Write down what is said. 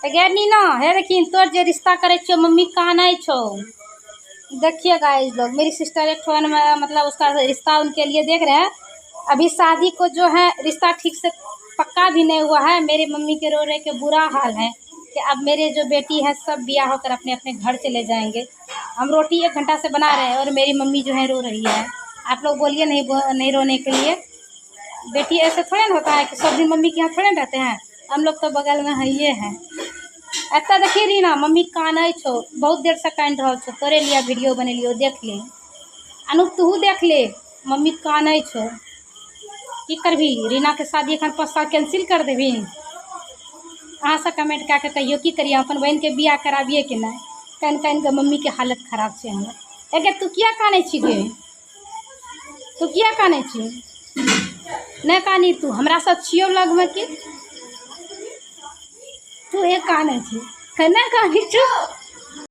गे नीना हे देखिन तोर जे रिश्ता करे छो मम्मी कानै छो। देखिए गाइस लोग, मेरी सिस्टर एक ठो मतलब उसका रिश्ता उनके लिए देख रहे हैं। अभी शादी को जो है रिश्ता ठीक से पक्का भी नहीं हुआ है। मेरी मम्मी के रो रहे के बुरा हाल है कि अब मेरे जो बेटी है सब ब्याह होकर अपने अपने घर चले जाएंगे। हम रोटी 1 घंटा से बना रहे हैं और मेरी मम्मी जो है रो रही है। आप लोग बोलिए नहीं रोने के लिए। बेटी ऐसे थोड़े ना होता है कि सब दिन मम्मी के यहाँ थोड़े ना रहते हैं। हम लोग तो बगल में है ये है। ऐसा देखिए रीना मम्मी कानै छो, बहुत देर से कान रहो छो। तोरे लिया वीडियो बने लियो, देख ले। अनु तू देख ले, मम्मी कानै छो। की करभी रीना के शादी एखन 5 साल कैंसिल कर देभी। अहाँ से कमेंट क्या कहियो की करिए, अपन बहन के बियाह कराबिए कि नहीं। कान कान के मम्मी के हालत खराब है हमर। एगे तू किया कानै छी गे, तू किया कानै छी। नहीं कानी तू हमरा साथ छियो लग में कि तू एक कानै छी, केना कानी छो।